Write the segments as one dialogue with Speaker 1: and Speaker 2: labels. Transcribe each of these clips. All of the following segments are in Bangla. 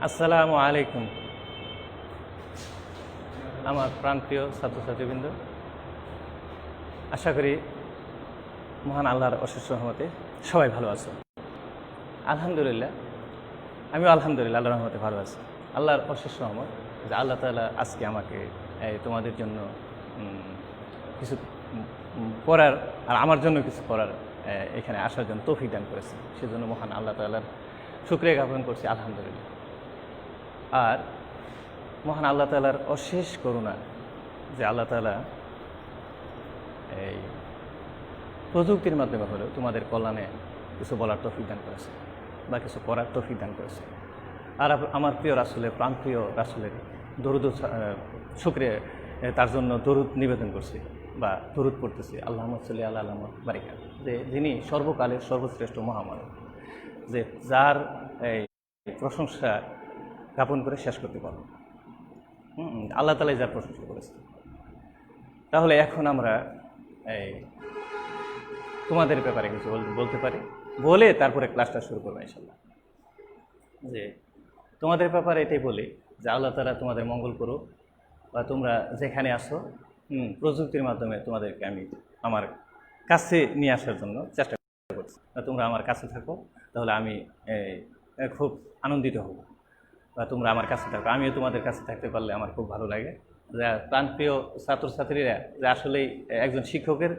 Speaker 1: আসসালামু আলাইকুম। আমার প্রাণপ্রিয় ছাত্রছাত্রীবৃন্দ, আশা করি মহান আল্লাহর অশেষ রহমতে সবাই ভালো আছো। আলহামদুলিল্লাহ, আমিও আলহামদুলিল্লাহ আল্লাহর রহমতে ভালো আছি। আল্লাহর অশেষ রহমত যে আল্লাহ তাআলা আজকে আমাকে তোমাদের জন্য কিছু পড়ার আর আমার জন্য কিছু পড়ার এখানে আসার জন্য তৌফিক দান করেছে। সেজন্য মহান আল্লাহ তাআলার শুকরিয়া জ্ঞাপন করছি, আলহামদুলিল্লাহ। আর মহান আল্লাহ তাআলার অশেষ করুণা যে আল্লাহ তাআলা এই প্রযুক্তির মাধ্যমে হলেও তোমাদের কল্যাণে কিছু বলার তৌফিক দান করেছে বা কিছু করার তৌফিক দান করেছে। আর আমার প্রিয় রাসূলের, প্রাণপ্রিয় রাসূলের দরুদ শুকরিয়া, তার জন্য দরুদ নিবেদন করছি বা দরুদ পড়তেছি, আল্লাহুম্মা সাল্লি আলা মুহাম্মাদ বারিকা, যে যিনি সর্বকালের সর্বশ্রেষ্ঠ মহামানব, যে যার এই প্রশংসা জ্ঞাপন করে শেষ করতে পারো। আল্লাহ তাআলাই যার প্রশংসা করেছে। তাহলে এখন আমরা এই তোমাদের ব্যাপারে কিছু বলতে পারি, বলে তারপরে ক্লাসটা শুরু করবো ইনশাআল্লাহ। যে তোমাদের ব্যাপারে এটাই বলি যে আল্লাহ তাআলা তোমাদের মঙ্গল করুক, বা তোমরা যেখানে আসো প্রযুক্তির মাধ্যমে তোমাদেরকে আমি আমার কাছে নিয়ে আসার জন্য চেষ্টা করছি। তোমরা আমার কাছে থাকো, তাহলে আমি খুব আনন্দিত হব, বা তোমরা আমার কাছে থাকো, আমিও তোমাদের কাছে থাকতে পারলে আমার খুব ভালো লাগে। যা প্রাণপ্রিয় ছাত্রছাত্রীরা, যে আসলেই একজন শিক্ষকের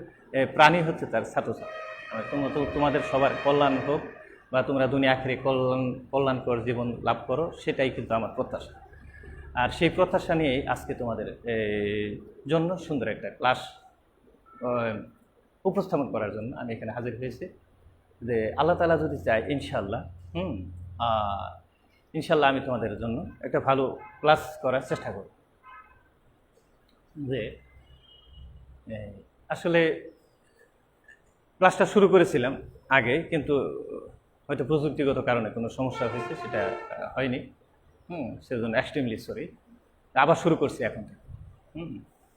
Speaker 1: প্রাণী হচ্ছে তার ছাত্রছাত্রী। তোমাদের সবার কল্যাণ হোক, বা তোমরা দুনিয়া আখিরে কল্যাণকর জীবন লাভ করো, সেটাই কিন্তু আমার প্রত্যাশা। আর সেই প্রত্যাশা নিয়েই আজকে তোমাদের জন্য সুন্দর একটা ক্লাস উপস্থাপন করার জন্য আমি এখানে হাজির হয়েছি। যে আল্লাহ তাআলা যদি চায় ইনশাআল্লাহ ইনশাআল্লাহ আমি তোমাদের জন্য একটা ভালো ক্লাস করার চেষ্টা করব। যে আসলে ক্লাসটা শুরু করেছিলাম আগে, কিন্তু হয়তো প্রযুক্তিগত কারণে কোনো সমস্যা হয়েছে, সেটা হয়নি। সেজন্য এক্সট্রিমলি সরি। আবার শুরু করছি এখন থেকে।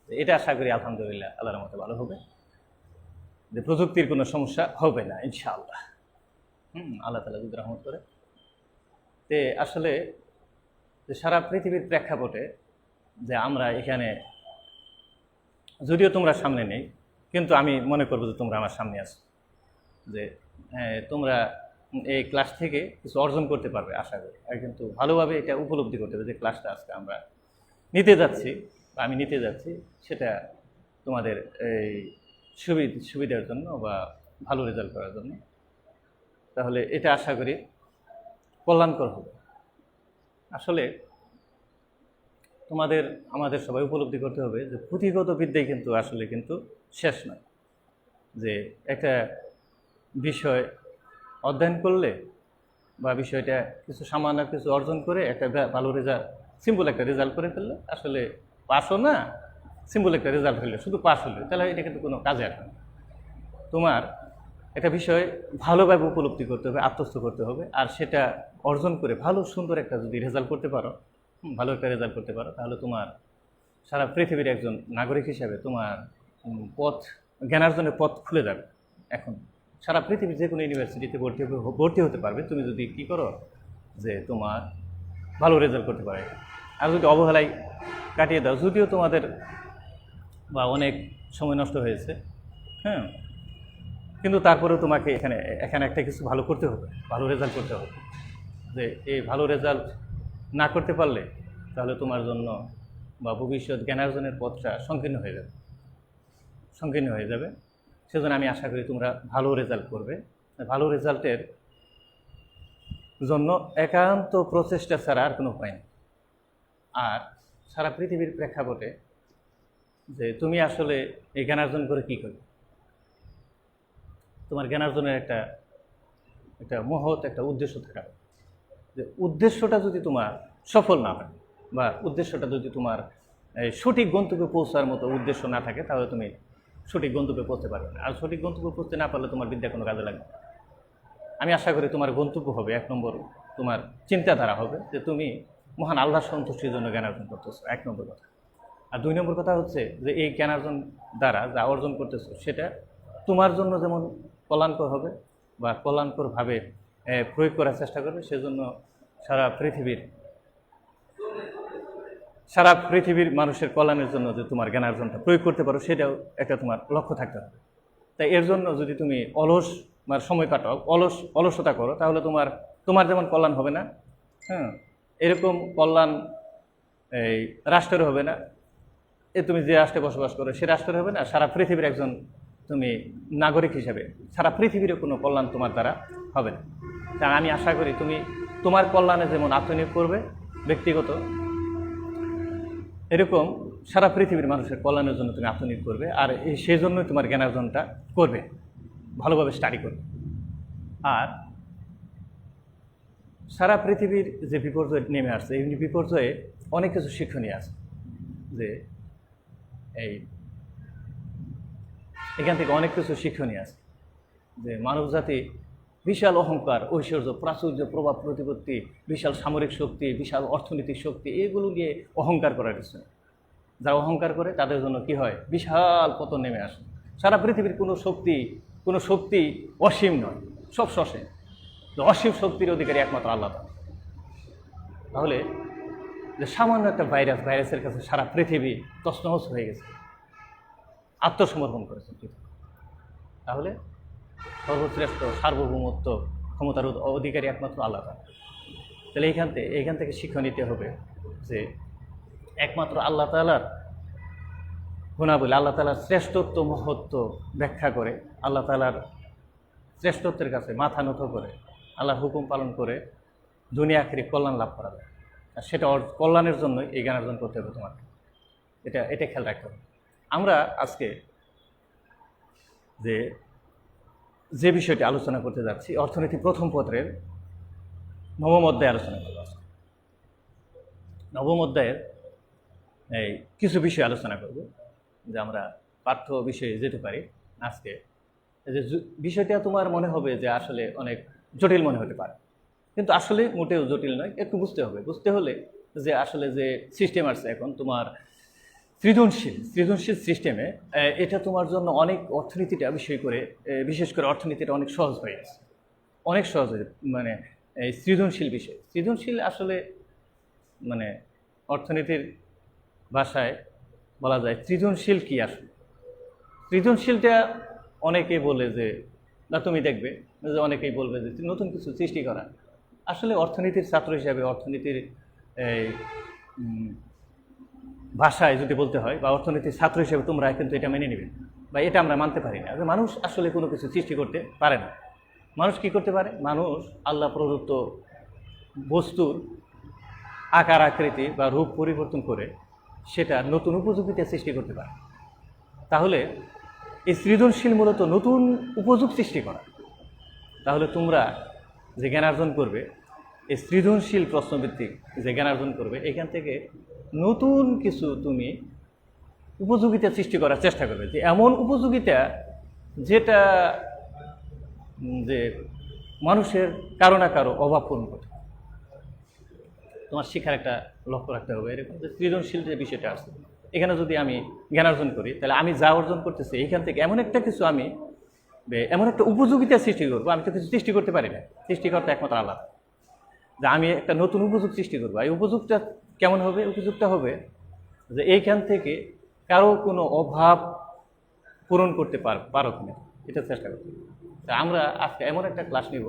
Speaker 1: এটা আশা করি আলহামদুলিল্লাহ আল্লাহর মতো ভালো হবে, যে প্রযুক্তির কোনো সমস্যা হবে না ইনশাআল্লাহ। আল্লাহ তাআলা যদি রহমত করে। তে আসলে যে সারা পৃথিবীর প্রেক্ষাপটে যে আমরা এখানে, যদিও তোমরা সামনে নেই, কিন্তু আমি মনে করবো যে তোমরা আমার সামনে আছো, যে তোমরা এই ক্লাস থেকে কিছু অর্জন করতে পারবে আশা করি। আর কিন্তু ভালোভাবে এটা উপলব্ধি করতে হবে যে ক্লাসটা আজকে আমরা নিতে যাচ্ছি বা আমি নিতে যাচ্ছি, সেটা তোমাদের এই সুবিধার জন্য বা ভালো রেজাল্ট করার জন্য। তাহলে এটা আশা করি কল্যাণকর হবে। আসলে আমাদের সবাই উপলব্ধি করতে হবে যে পুঁথিগত বিদ্যাই কিন্তু আসলে কিন্তু শেষ নয়। যে একটা বিষয় অধ্যয়ন করলে বা বিষয়টা সামান্য কিছু অর্জন করে একটা ভালো রেজাল্ট, সিম্পল একটা রেজাল্ট করে ফেললে, আসলে পাসও না, সিম্পল একটা রেজাল্ট হলে, শুধু পাস হলে, তাহলে এটা কিন্তু কোনো কাজে আসবে না। তোমার একটা বিষয় ভালোভাবে উপলব্ধি করতে হবে, আত্মস্থ করতে হবে, আর সেটা অর্জন করে ভালো সুন্দর একটা যদি রেজাল্ট করতে পারো, ভালো একটা রেজাল্ট করতে পারো, তাহলে তোমার সারা পৃথিবীর একজন নাগরিক হিসাবে তোমার জ্ঞানার্জনের পথ খুলে যাবে। এখন সারা পৃথিবীর যে কোনো ইউনিভার্সিটিতে ভর্তি হতে পারবে তুমি যদি কী করো, যে তোমার ভালো রেজাল্ট করতে পারে। আর যদি অবহেলায় কাটিয়ে দাও, যদিও তোমাদের বা অনেক সময় নষ্ট হয়েছে, কিন্তু তারপরেও তোমাকে এখানে একটা কিছু ভালো করতে হবে, ভালো রেজাল্ট করতে হবে। যে এই ভালো রেজাল্ট না করতে পারলে তাহলে তোমার জন্য বা ভবিষ্যৎ জ্ঞানার্জনের পথটা সংকীর্ণ হয়ে যাবে। সেজন্য আমি আশা করি তোমরা ভালো রেজাল্ট করবে। ভালো রেজাল্টের জন্য একান্ত প্রচেষ্টা ছাড়া আর কোনো উপায় নেই। আর সারা পৃথিবীর প্রেক্ষাপটে যে তুমি আসলে এই জ্ঞানার্জন করে কী করবে, তোমার জ্ঞানার্জনের একটা মহৎ একটা উদ্দেশ্য থাকা, যে উদ্দেশ্যটা যদি তোমার সফল না হয় বা উদ্দেশ্যটা যদি তোমার সঠিক গন্তব্যে পৌঁছার মতো উদ্দেশ্য না থাকে, তাহলে তুমি সঠিক গন্তব্যে পৌঁছতে পারবে না। আর সঠিক গন্তব্যে পৌঁছতে না পারলে তোমার বিদ্যা কোনো কাজে লাগবে না। আমি আশা করি তোমার গন্তব্য হবে, 1 নম্বর তোমার চিন্তাধারা হবে যে তুমি মহান আল্লাহর সন্তুষ্টির জন্য জ্ঞানার্জন করতেছো, 1 নম্বর কথা। আর 2 নম্বর কথা হচ্ছে যে এই জ্ঞানার্জন দ্বারা যা অর্জন করতেছো, সেটা তোমার জন্য যেমন কল্যাণকর হবে বা কল্যাণকরভাবে প্রয়োগ করার চেষ্টা করবে, সেজন্য সারা পৃথিবীর সারা পৃথিবীর মানুষের কল্যাণের জন্য যে তোমার জ্ঞানার্জনটা প্রয়োগ করতে পারো, সেটাও একটা তোমার লক্ষ্য থাকতে হবে। তাই এর জন্য যদি তুমি সময় কাটাও, অলসতা করো, তাহলে তোমার যেমন কল্যাণ হবে না, হ্যাঁ, এরকম কল্যাণ এই রাষ্ট্রের হবে না, তুমি যে রাষ্ট্রে বসবাস করো সে রাষ্ট্রের হবে না, সারা পৃথিবীর একজন তুমি নাগরিক হিসেবে সারা পৃথিবীর কোনো কল্যাণ তোমার দ্বারা হবে না। তাই আমি আশা করি তুমি তোমার কল্যাণে যেমন আত্মনিয়োগ করবে ব্যক্তিগত, এরকম সারা পৃথিবীর মানুষের কল্যাণের জন্য তুমি আত্মনিয়োগ করবে, আর সেই জন্যই তোমার জ্ঞানার্জনটা করবে, ভালোভাবে স্টাডি করবে। আর সারা পৃথিবীর যে বিপর্যয় নেমে আসছে, এই বিপর্যয়ে অনেক কিছু শিক্ষণীয় আছে, যে এখান থেকে অনেক কিছু শিক্ষণীয় আছে, যে মানবজাতি বিশাল অহংকার, ঐশ্বর্য, প্রাচুর্য, প্রভাব প্রতিপত্তি, বিশাল সামরিক শক্তি, বিশাল অর্থনৈতিক শক্তি, এগুলো নিয়ে অহংকার করার কিছু নেই। যারা অহংকার করে তাদের জন্য কি হয়, বিশাল পতন নেমে আসে। সারা পৃথিবীর কোনো শক্তি অসীম নয়, সব সসীম। অসীম শক্তির অধিকারী একমাত্র আল্লাহ। তাহলে যে সামান্য একটা ভাইরাসের কাছে সারা পৃথিবী তছনছ হয়ে গেছে, আত্মসমর্পণ করেছে পৃথিবী। তাহলে সর্বশ্রেষ্ঠ সার্বভৌমত্ব ক্ষমতার অধিকারী একমাত্র আল্লাহ। তাহলে এইখান থেকে শিক্ষা নিতে হবে যে একমাত্র আল্লাহ তাআলার গুণাবলী, আল্লাহ তাআলার শ্রেষ্ঠত্ব মহত্ব ব্যাখ্যা করে, আল্লাহ তাআলার শ্রেষ্ঠত্বের কাছে মাথা নত করে, আল্লাহর হুকুম পালন করে দুনিয়া আখিরাত কল্যাণ লাভ করা যায়। আর সেটা কল্যাণের জন্যই এই জ্ঞান অর্জন করতে হবে তোমাকে, এটা খেয়াল রাখতে হবে। আমরা আজকে যে বিষয়টি আলোচনা করতে যাচ্ছি, অর্থনীতি প্রথম পত্রের নবম অধ্যায়ে আলোচনা করব। নবম অধ্যায়ের এই কিছু বিষয় আলোচনা করব, যে আমরা পাঠ্য বিষয়ে যেতে পারি আজকে। যে বিষয়টা তোমার মনে হবে যে আসলে অনেক জটিল মনে হতে পারে, কিন্তু আসলে মোটেও জটিল নয়। একটু বুঝতে হলে যে আসলে যে সিস্টেম আছে এখন তোমার সৃজনশীল সিস্টেমে, এটা তোমার জন্য অনেক অর্থনীতিটা বিশেষ করে অর্থনীতিটা অনেক সহজ হয়ে গেছে, অনেক সহজ হয়ে, মানে এই সৃজনশীল আসলে মানে অর্থনীতির ভাষায় বলা যায় সৃজনশীল কি আসলে। সৃজনশীলটা অনেকেই বলে যে, না তুমি দেখবে যে অনেকেই বলবে যে নতুন কিছু সৃষ্টি করা। আসলে অর্থনীতির ছাত্র হিসাবে, অর্থনীতির ভাষায় যদি বলতে হয়, বা অর্থনীতির ছাত্র হিসেবে তোমরা কিন্তু এটা মেনে নেবে, বা এটা আমরা মানতে পারি না যে মানুষ আসলে কোনো কিছু সৃষ্টি করতে পারে না। মানুষ কি করতে পারে? মানুষ আল্লাহ প্রদত্ত বস্তুর আকার আকৃতি বা রূপ পরিবর্তন করে সেটা নতুন উপযোগিতা সৃষ্টি করতে পারে। তাহলে এই সৃজনশীল মূলত নতুন উপযোগ সৃষ্টি করা। তাহলে তোমরা যে জ্ঞানার্জন করবে, এই সৃজনশীল প্রশ্নভিত্তিক যে জ্ঞানার্জন করবে, এখান থেকে নতুন কিছু তুমি উপযোগিতা সৃষ্টি করার চেষ্টা করবে, যে এমন উপযোগিতা যেটা যে মানুষের কারো না কারো অভাব পূরণ করতে। তোমার শিক্ষার একটা লক্ষ্য রাখতে হবে, এরকম যে সৃজনশীল যে বিষয়টা আছে, এখানে যদি আমি জ্ঞানার্জন করি, তাহলে আমি যা অর্জন করতেছি এইখান থেকে এমন একটা উপযোগিতা সৃষ্টি করবো। আমি তো কিছু সৃষ্টি করতে পারি না, সৃষ্টিকর্তা একমাত্র আল্লাহ। যে আমি একটা নতুন উপযোগ সৃষ্টি করবো। এই উপযোগটা কেমন হবে? উপযোগটা হবে যে এইখান থেকে কারো কোনো অভাব পূরণ করতে পারো কিনা, এটা চেষ্টা করতে। তা আমরা আজকে এমন একটা ক্লাস নিব,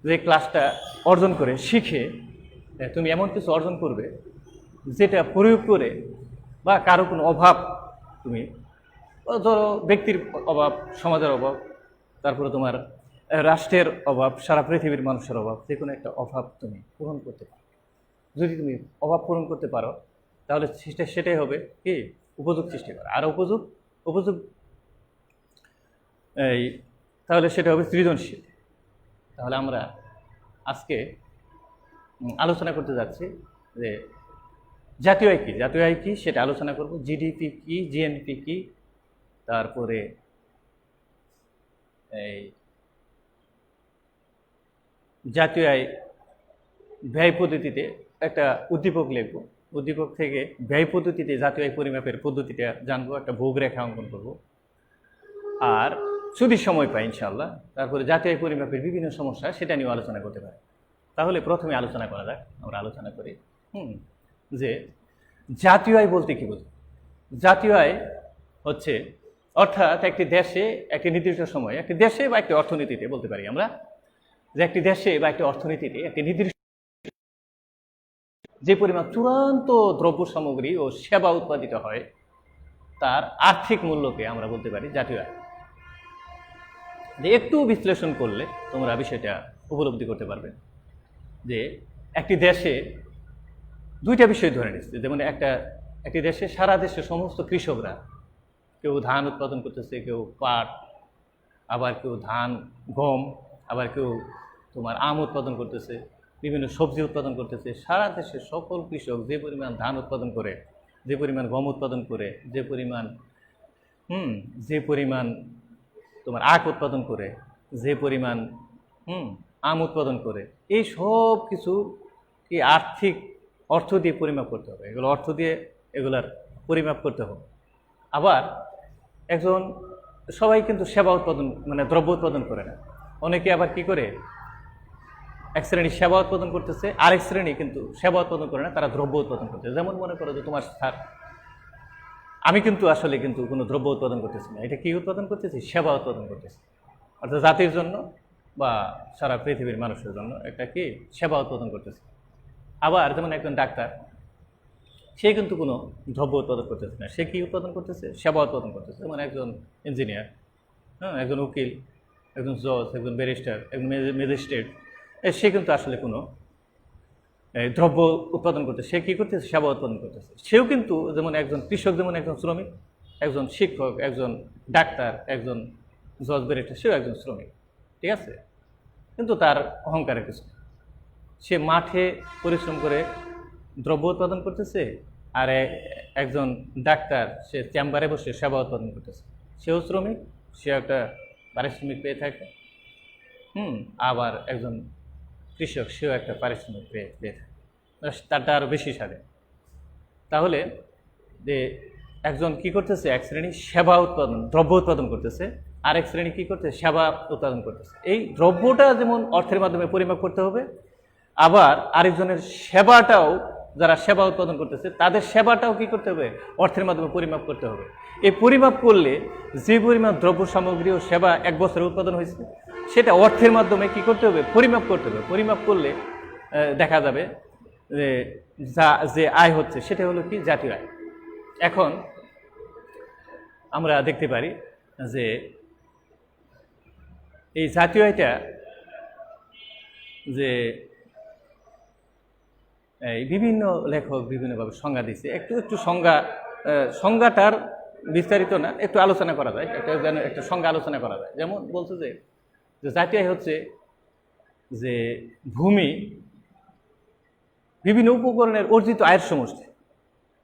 Speaker 1: যে ক্লাসটা অর্জন করে শিখে তুমি এমন কিছু অর্জন করবে যেটা প্রয়োগ করে, বা কারো কোনো অভাব, তুমি ধরো ব্যক্তির অভাব, সমাজের অভাব, তারপরে তোমার রাষ্ট্রের অভাব, সারা পৃথিবীর মানুষের অভাব, যে কোনো একটা অভাব তুমি পূরণ করতে পারো। যদি তুমি অভাব পূরণ করতে পারো, তাহলে সেটাই হবে কি উপযোগ সৃষ্টি করা। আর উপযোগ তাহলে সেটা হবে সৃজনশীল। তাহলে আমরা আজকে আলোচনা করতে যাচ্ছি যে জাতীয় আয় কি সেটা আলোচনা করব। জিডিপি কি, জিএনপি কি, তারপরে এই জাতীয় আয় ব্যয় পদ্ধতিতে একটা উদ্দীপক লিখব। উদ্দীপক থেকে ব্যয় পদ্ধতিতে জাতীয় আয় পরিমাপের পদ্ধতিটা জানবো, একটা ভূরেখা অঙ্কন করব। আর যদি সময় পাই ইনশাআল্লাহ, তারপরে জাতীয় আয় পরিমাপের বিভিন্ন সমস্যা সেটা নিয়েও আলোচনা করতে পারি। তাহলে প্রথমে আলোচনা করা যাক। আমরা আলোচনা করি যে জাতীয় আয় বলতে কি বোঝো? জাতীয় আয় হচ্ছে অর্থাৎ একটি দেশে একটি নির্দিষ্ট সময়ে একটি দেশে বা একটি অর্থনীতিতে বলতে পারি আমরা যে একটি দেশে বা একটি অর্থনীতিতে একটি নির্দিষ্ট যে পরিমাণ চূড়ান্ত দ্রব্য সামগ্রী ও সেবা উৎপাদিত হয় তার আর্থিক মূল্যকে আমরা বলতে পারি জাতীয় আয়। যে একটু বিশ্লেষণ করলে তোমরা বিষয়টা উপলব্ধি করতে পারবে যে একটি দেশে দুইটা বিষয় ধরে নিচ্ছে, যেমন একটি দেশে সারা দেশে সমস্ত কৃষকরা কেউ ধান উৎপাদন করতেছে, কেউ পাট, আবার কেউ ধান গম, আবার কেউ তোমার আম উৎপাদন করতেছে, বিভিন্ন সবজি উৎপাদন করতেছে। সারা দেশের সকল কৃষক যে পরিমাণ ধান উৎপাদন করে, যে পরিমাণ গম উৎপাদন করে, যে পরিমাণ তোমার আখ উৎপাদন করে, যে পরিমাণ আম উৎপাদন করে, এই সব কিছু কি অর্থ দিয়ে পরিমাপ করতে হবে, এগুলো অর্থ দিয়ে এগুলার পরিমাপ করতে হবে। আবার সবাই কিন্তু সেবা উৎপাদন মানে দ্রব্য উৎপাদন করে না, অনেকে আবার কি করে এক শ্রেণী সেবা উৎপাদন করতেছে, আরেক শ্রেণী কিন্তু সেবা উৎপাদন করে না, তারা দ্রব্য উৎপাদন করতেছে। যেমন মনে করো যে তোমার স্যার আমি কিন্তু আসলে কোনো দ্রব্য উৎপাদন করতেছি না, এটা কি উৎপাদন করতেছি? সেবা উৎপাদন করতেছি, অর্থাৎ জাতির জন্য বা সারা পৃথিবীর মানুষের জন্য একটা কি সেবা উৎপাদন করতেছে। আবার যেমন একজন ডাক্তার, সে কিন্তু কোনো দ্রব্য উৎপাদন করতেছে না, সে কি উৎপাদন করতেছে? সেবা উৎপাদন করতেছে। যেমন একজন ইঞ্জিনিয়ার, একজন উকিল, একজন জজ, একজন ব্যারিস্টার, একজন ম্যাজিস্ট্রেট, সে কিন্তু আসলে কোনো দ্রব্য উৎপাদন করতেছে, সে কী করতেছে? সেবা উৎপাদন করতেছে। সেও কিন্তু যেমন একজন কৃষক, যেমন একজন শ্রমিক, একজন শিক্ষক, একজন ডাক্তার, একজন জজ, ব্যারিস্টার, সেও একজন শ্রমিক, ঠিক আছে? কিন্তু তার অহংকারের কিছু, সে মাঠে পরিশ্রম করে দ্রব্য উৎপাদন করতেছে, আর একজন ডাক্তার সে চেম্বারে বসে সেবা উৎপাদন করতেছে, সেও শ্রমিক, সে একটা পারিশ্রমিক পেয়ে থাকে। আবার একজন কৃষক, সেও একটা পারিশ্রমিক পেয়ে থাকে, তারটা আরও বেশি সারে। তাহলে যে একজন কি করতেছে? এক শ্রেণী সেবা উৎপাদন দ্রব্য উৎপাদন করতেছে, আরেক শ্রেণী কি করতেছে? সেবা উৎপাদন করতেছে। এই দ্রব্যটা যেমন অর্থের মাধ্যমে পরিমাপ করতে হবে, আবার আরেকজনের সেবাটাও, যারা সেবা উৎপাদন করতেছে তাদের সেবাটাও কি করতে হবে? অর্থের মাধ্যমে পরিমাপ করতে হবে। এই পরিমাপ করলে যে পরিমাণ দ্রব্য সামগ্রী ও সেবা এক বছরে উৎপাদন হয়েছে, সেটা অর্থের মাধ্যমে কি করতে হবে? পরিমাপ করতে হবে। পরিমাপ করলে দেখা যাবে যে আয় হচ্ছে সেটা হলো কি? জাতীয় আয়। এখন আমরা দেখতে পারি যে এই জাতীয় আয়টা যে বিভিন্ন লেখক বিভিন্নভাবে সংজ্ঞা দিচ্ছে, একটু সংজ্ঞাটার বিস্তারিত না, একটু আলোচনা করা যায়, একটা সংজ্ঞা আলোচনা করা যায়। যেমন বলছে যে জাতীয় আয় হচ্ছে যে ভূমি বিভিন্ন উপকরণের অর্জিত আয়ের সমষ্টি,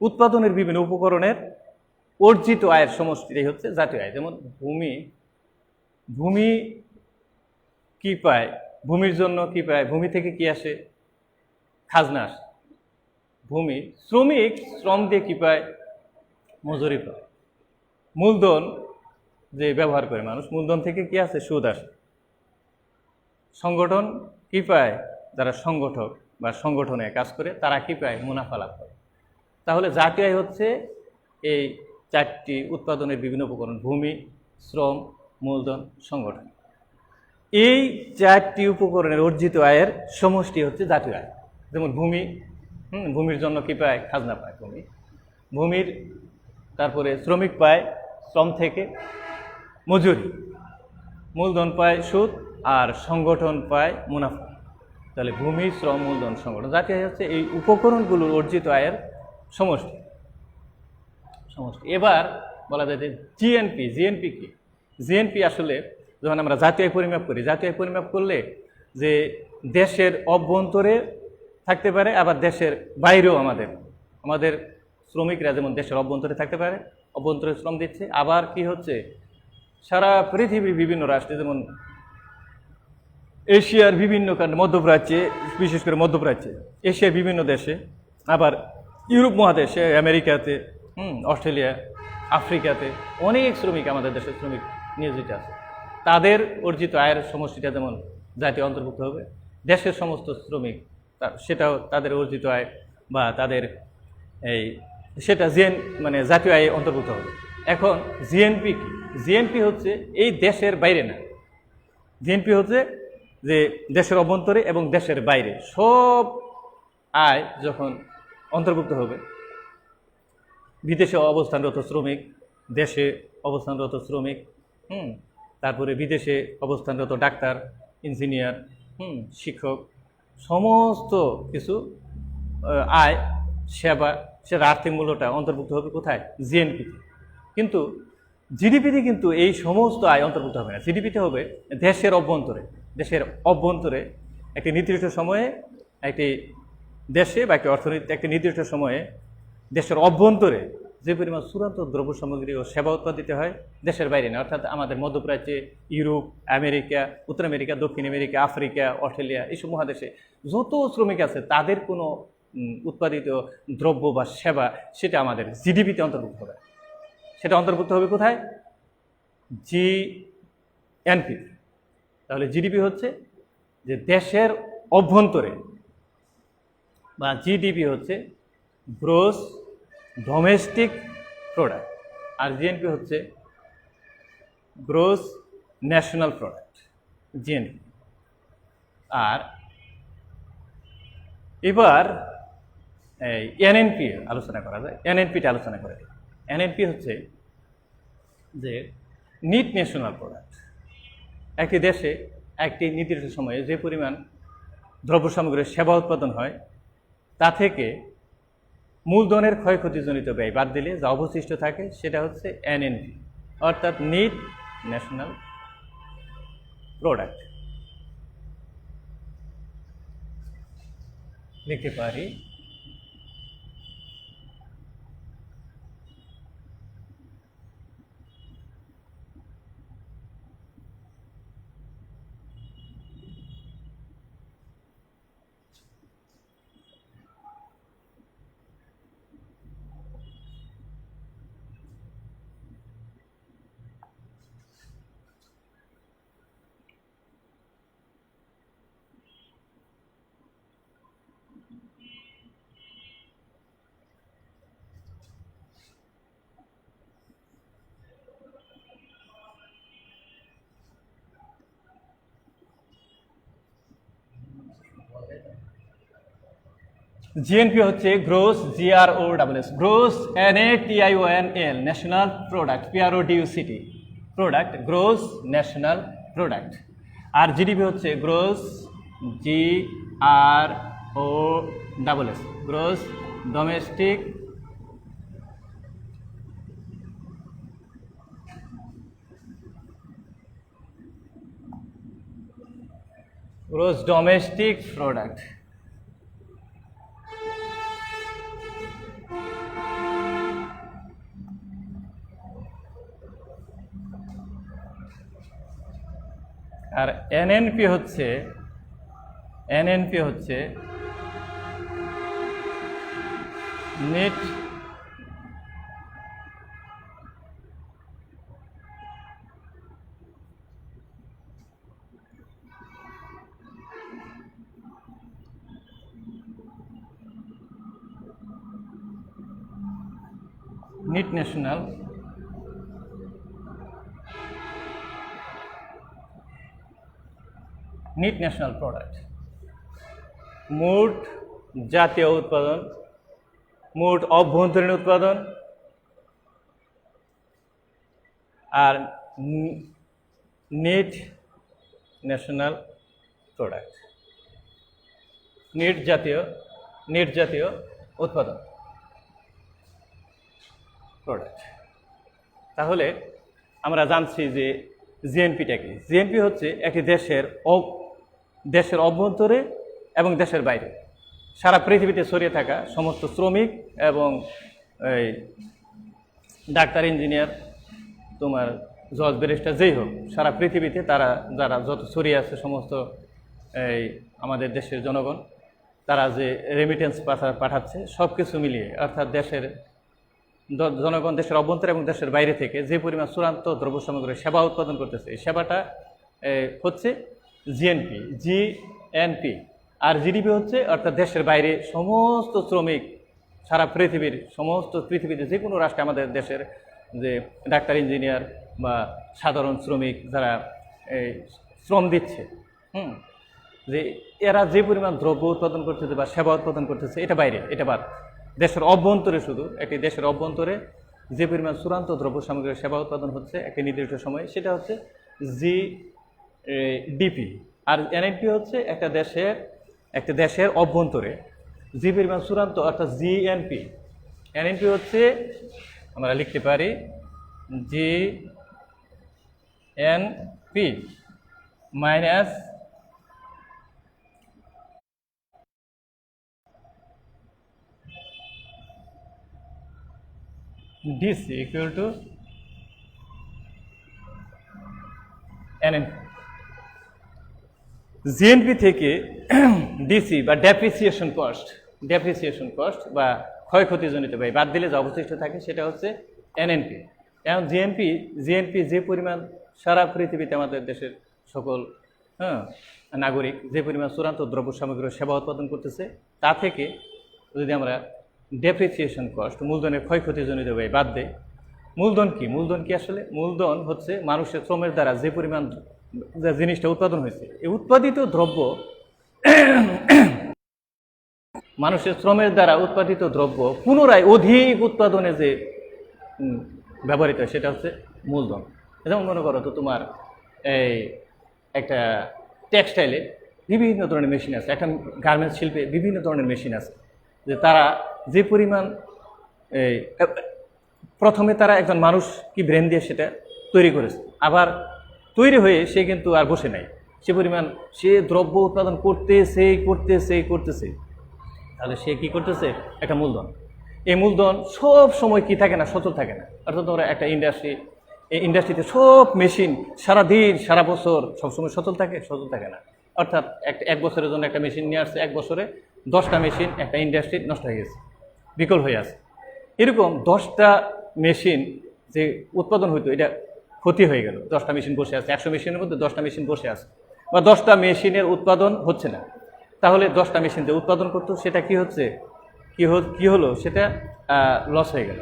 Speaker 1: উৎপাদনের বিভিন্ন উপকরণের অর্জিত আয়ের সমষ্টিটাই হচ্ছে জাতীয় আয়। যেমন ভূমি কি পায়? ভূমির জন্য কি পায়? ভূমি থেকে কি আসে? খাজনা আসে। ভূমি শ্রমিক শ্রম দিয়ে কি পায়? মজুরি পায়। মূলধন যে ব্যবহার করে মানুষ, মূলধন থেকে কি আসে? সুদ আসে। সংগঠন কি পায়? যারা সংগঠক বা সংগঠনে কাজ করে তারা কি পায়? মুনাফা লাভ করে। তাহলে জাতীয় আয় হচ্ছে এই চারটি উৎপাদনের বিভিন্ন উপকরণ: ভূমি, শ্রম, মূলধন, সংগঠন। এই চারটি উপকরণের অর্জিত আয়ের সমষ্টি হচ্ছে জাতীয় আয়। যেমন ভূমির জন্য কি পায়? খাজনা পায় ভূমির। তারপরে শ্রমিক পায় শ্রম থেকে মজুরি, মূলধন পায় সুদ, আর সংগঠন পায় মুনাফা। তাহলে ভূমি, শ্রম, মূলধন, সংগঠন, জাতীয় আয় হচ্ছে এই উপকরণগুলোর অর্জিত আয়ের সমষ্টি। এবার বলা যায় যে জিএনপি কি? জিএনপি আসলে যখন আমরা জাতীয় আয় পরিমাপ করি, জাতীয় আয় পরিমাপ করলে যে দেশের অভ্যন্তরে থাকতে পারে, আবার দেশের বাইরেও আমাদের শ্রমিকরা যেমন দেশের অভ্যন্তরে থাকতে পারে, অভ্যন্তরে শ্রম দিচ্ছে। আবার কি হচ্ছে? সারা পৃথিবীর বিভিন্ন রাষ্ট্রে, যেমন এশিয়ার বিভিন্ন মধ্যপ্রাচ্যে, বিশেষ করে মধ্যপ্রাচ্যে, এশিয়ার বিভিন্ন দেশে, আবার ইউরোপ মহাদেশে, আমেরিকাতে, অস্ট্রেলিয়া, আফ্রিকাতে অনেক শ্রমিক, আমাদের দেশের শ্রমিক নিয়োজিত আছে। তাদের অর্জিত আয়ের সমষ্টিটা যেমন জাতীয় অন্তর্ভুক্ত হবে, দেশের সমস্ত শ্রমিক সেটাও তাদের অর্জিত আয় বা তাদের এই সেটা মানে জাতীয় আয়ে অন্তর্ভুক্ত হবে। এখন জিএনপি কি? জিএনপি হচ্ছে এই দেশের বাইরে না, জিএনপি হচ্ছে যে দেশের অভ্যন্তরে এবং দেশের বাইরে সব আয় যখন অন্তর্ভুক্ত হবে, বিদেশে অবস্থানরত শ্রমিক, দেশে অবস্থানরত শ্রমিক, তারপরে বিদেশে অবস্থানরত ডাক্তার, ইঞ্জিনিয়ার, শিক্ষক, সমস্ত কিছু আয়, সেবা, সেটা আর্থিক মূল্যটা অন্তর্ভুক্ত হবে কোথায়? জিএনপিতে। কিন্তু জিডিপিতে কিন্তু এই সমস্ত আয় অন্তর্ভুক্ত হবে না। জিডিপিতে হবে দেশের অভ্যন্তরে, দেশের অভ্যন্তরে একটি নির্দিষ্ট সময়ে একটি দেশে বা একটি অর্থনীতিতে একটি নির্দিষ্ট সময়ে দেশের অভ্যন্তরে যে পরিমাণ চূড়ান্ত দ্রব্য সামগ্রী ও সেবা উৎপাদিত হয়, দেশের বাইরে না, অর্থাৎ আমাদের মধ্যপ্রাচ্যে, ইউরোপ, আমেরিকা, উত্তর আমেরিকা, দক্ষিণ আমেরিকা, আফ্রিকা, অস্ট্রেলিয়া, এইসব মহাদেশে যত শ্রমিক আছে তাদের কোনো উৎপাদিত দ্রব্য বা সেবা সেটা আমাদের জিডিপিতে অন্তর্ভুক্ত হবে। সেটা অন্তর্ভুক্ত হবে কোথায়? জিএনপি। তাহলে জিডিপি হচ্ছে যে দেশের অভ্যন্তরে, বা জিডিপি হচ্ছে গ্রোস ডোমেস্টিক প্রোডাক্ট, আর জিএনপি হচ্ছে গ্রোস ন্যাশনাল প্রোডাক্ট, জিএনপি। আর এবার এই এনএনপি আলোচনা করা যায়। এনএনপিটা আলোচনা করে। এনএনপি হচ্ছে যে নিট ন্যাশনাল প্রোডাক্ট। একটি দেশে একটি নির্দিষ্ট সময়ে যে পরিমাণ দ্রব্য সামগ্রীর সেবা উৎপাদন হয় তা থেকে মূলধনের ক্ষয়ক্ষতিজনিত ব্যয় বাদ দিলে যা অবশিষ্ট থাকে সেটা হচ্ছে এনএনপি, অর্থাৎ নিট ন্যাশনাল প্রোডাক্ট। লিখতে পারি জিএনপি হচ্ছে gross, GROSS, gross NATIONL, national product, PRODUCT, product, gross national product. আর জিডিপি হচ্ছে gross, GROSS, gross domestic product. আর এনএনপি হচ্ছে নেট ন্যাশনাল প্রোডাক্ট। মোট জাতীয় উৎপাদন, মোট অভ্যন্তরীণ উৎপাদন, আর নেট ন্যাশনাল প্রোডাক্ট, নেট জাতীয় উৎপাদন প্রোডাক্ট। তাহলে আমরা জানছি যে জিএনপিটা কি। জিএনপি হচ্ছে একটি দেশের অভ্যন্তরে এবং দেশের বাইরে সারা পৃথিবীতে ছড়িয়ে থাকা সমস্ত শ্রমিক এবং এই ডাক্তার, ইঞ্জিনিয়ার, তোমার জজ, ব্যারিস্টার, যেই হোক, সারা পৃথিবীতে তারা যারা যত ছড়িয়ে আছে সমস্ত এই আমাদের দেশের জনগণ, তারা যে রেমিটেন্স পাঠাচ্ছে সব কিছু মিলিয়ে, অর্থাৎ দেশের জনগণ দেশের অভ্যন্তরে এবং দেশের বাইরে থেকে যে পরিমাণ চূড়ান্ত দ্রব্য সামগ্রীর সেবা উৎপাদন করতেছে, এই সেবাটা হচ্ছে জিএনপি। আর জিডিপি হচ্ছে অর্থাৎ দেশের বাইরে সমস্ত শ্রমিক সারা পৃথিবীর সমস্ত পৃথিবীতে যে কোনো রাষ্ট্রে আমাদের দেশের যে ডাক্তার, ইঞ্জিনিয়ার বা সাধারণ শ্রমিক যারা এই শ্রম দিচ্ছে, যে এরা যে পরিমাণ দ্রব্য উৎপাদন করতেছে বা সেবা উৎপাদন করতেছে, এটা বাইরে, এটা বাদ। দেশের অভ্যন্তরে, শুধু একটি দেশের অভ্যন্তরে যে পরিমাণ চূড়ান্ত দ্রব্য সামগ্রীর সেবা উৎপাদন হচ্ছে একটি নির্দিষ্ট সময়ে, সেটা হচ্ছে জিডিপি। আর এনএনপি হচ্ছে একটা দেশের অভ্যন্তরে যে পরিমাণ চূড়ান্ত, অর্থাৎ জিএনপি। এনএনপি হচ্ছে আমরা লিখতে পারি GNP minus DC equal to NNP. GNP থেকে ডিসি বা ডেপ্রিসিয়েশন কস্ট বা ক্ষয়ক্ষতিজনিত ব্যয় বাদ দিলে যে অবশিষ্ট থাকে সেটা হচ্ছে এনএনপি। এখন জিএনপি যে পরিমাণ সারা পৃথিবীতে আমাদের দেশের সকল নাগরিক যে পরিমাণ চূড়ান্ত দ্রব্য সামগ্রীর সেবা উৎপাদন করতেছে, তা থেকে যদি আমরা ডেপ্রিসিয়েশন কস্ট, মূলধনের ক্ষয়ক্ষতিজনিত ব্যয় বাদ দেয়, মূলধন কি আসলে? মূলধন হচ্ছে মানুষের শ্রমের দ্বারা যে পরিমাণ জিনিসটা উৎপাদন হয়েছে, এই উৎপাদিত দ্রব্য, মানুষের শ্রমের দ্বারা উৎপাদিত দ্রব্য পুনরায় অধিক উৎপাদনে যে ব্যবহৃত হয়, সেটা হচ্ছে মূলধন। যেমন মনে করো তো, তোমার এই একটা টেক্সটাইলে বিভিন্ন ধরনের মেশিন আছে, একটা গার্মেন্টস শিল্পে বিভিন্ন ধরনের মেশিন আছে, যে তারা যে পরিমাণ প্রথমে তারা একজন মানুষ কি ব্রেন দিয়ে সেটা তৈরি করেছে, আবার তৈরি হয়ে সে কিন্তু আর বসে নাই, সে পরিমাণ সে দ্রব্য উৎপাদন করতেছে। তাহলে সে কি করতেছে? একটা মূলধন। এই মূলধন সব সময় কি থাকে না, সচল থাকে না। অর্থাৎ তোমরা একটা এই ইন্ডাস্ট্রিতে সব মেশিন সারাদিন সারা বছর সবসময় সচল থাকে না। অর্থাৎ এক বছরের জন্য একটা মেশিন নিয়ে আসছে, 1 বছরে 10টা মেশিন একটা ইন্ডাস্ট্রি নষ্ট হয়ে গেছে, বিকল হয়ে আছে। এরকম 10টা মেশিন যে উৎপাদন হইতো, এটা ক্ষতি হয়ে গেল। 10টা মেশিন বসে আছে, 100 মেশিনের মধ্যে 10টা মেশিন বসে আছে, বা 10টা মেশিনের উৎপাদন হচ্ছে না। তাহলে 10টা মেশিন যে উৎপাদন করতো, সেটা কি হলো? সেটা লস হয়ে গেল,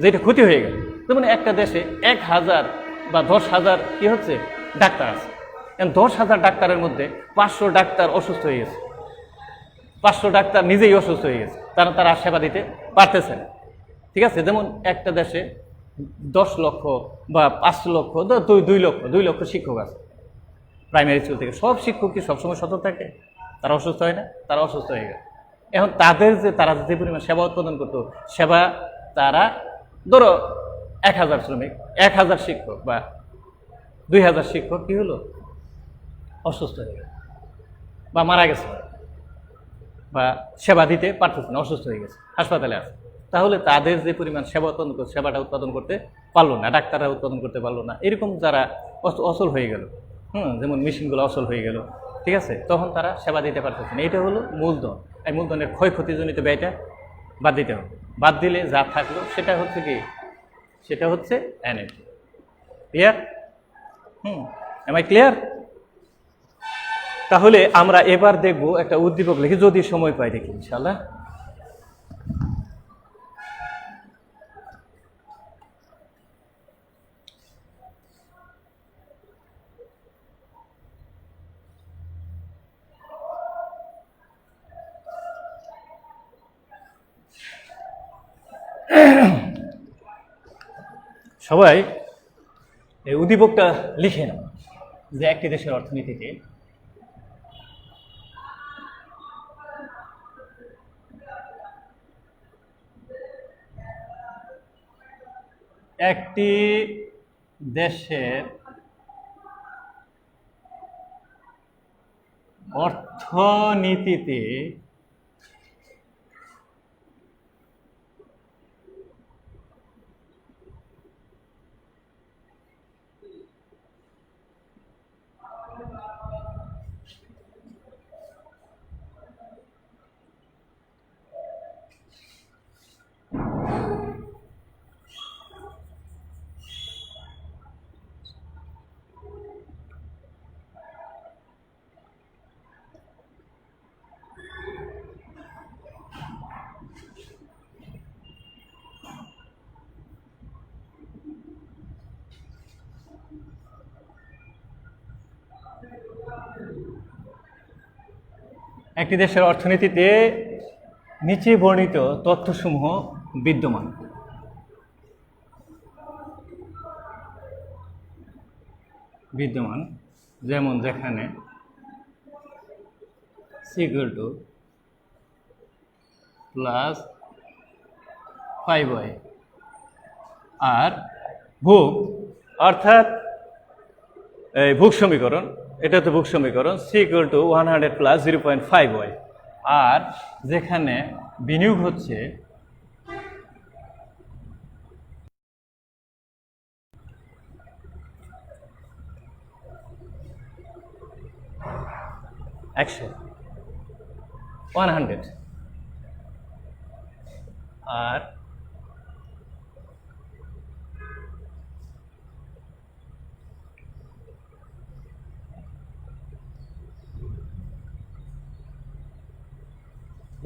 Speaker 1: যেটা ক্ষতি হয়ে গেল। যেমন একটা দেশে 1000 বা 10,000 কি হচ্ছে ডাক্তার আছে, 10,000 ডাক্তারের মধ্যে 500 ডাক্তার অসুস্থ হয়ে গেছে, 500 ডাক্তার নিজেই অসুস্থ হয়ে গেছে, তারা সেবা দিতে পারতেছে না। ঠিক আছে? যেমন একটা দেশে 10 লক্ষ বা 5 লক্ষ, 2 লক্ষ শিক্ষক আছে প্রাইমারি স্কুল থেকে। সব শিক্ষক কি সবসময় সচল থাকে? তারা অসুস্থ হয় না? তারা অসুস্থ হয়ে গেল। এখন তারা যে পরিমাণ সেবা উৎপাদন করতো, তারা ধরো 1000 শ্রমিক, 1000 শিক্ষক বা 2000 শিক্ষক কি হলো? অসুস্থ হয়ে গেল বা মারা গেছে, বা সেবা দিতে পারতেছে না, অসুস্থ হয়ে গেছে, হাসপাতালে আছে। তাহলে তাদের যে পরিমাণ সেবাটা উৎপাদন করতে পারলো না, ডাক্তাররা উৎপাদন করতে পারলো না, এরকম যারা অচল হয়ে গেল, যেমন মেশিনগুলো অচল হয়ে গেল, ঠিক আছে, তখন তারা সেবা দিতে পারতেছে না। এটা হলো মূলধন। এই মূলধনের ক্ষয়ক্ষতিজনিত ব্যয়টা বাদ দিতে হবে। বাদ দিলে যা থাকলো সেটা হচ্ছে কি? সেটা হচ্ছে NNP. Clear? Am I clear? তাহলে আমরা এবার দেখব একটা উদ্দীপক লিখে, যদি সময় পাই দেখি ইনশাআল্লাহ। সবাই এই উদ্দীপকটা লিখে নাও, যে একটি দেশের অর্থনীতিতে একটি দেশের অর্থনীতিতে একটি দেশের অর্থনীতিতে নিচে বর্ণিত তথ্যসমূহ বিদ্যমান। যেমন যেখানে c প্লাস 5y আর ভোগ অর্থাৎ এই ভোগ সমীকরণ, এটা তো ভোগ সমীকরণ, c = 100 প্লাস 0.5y আর যেখানে বিনিয়োগ হচ্ছে একশো 100 আর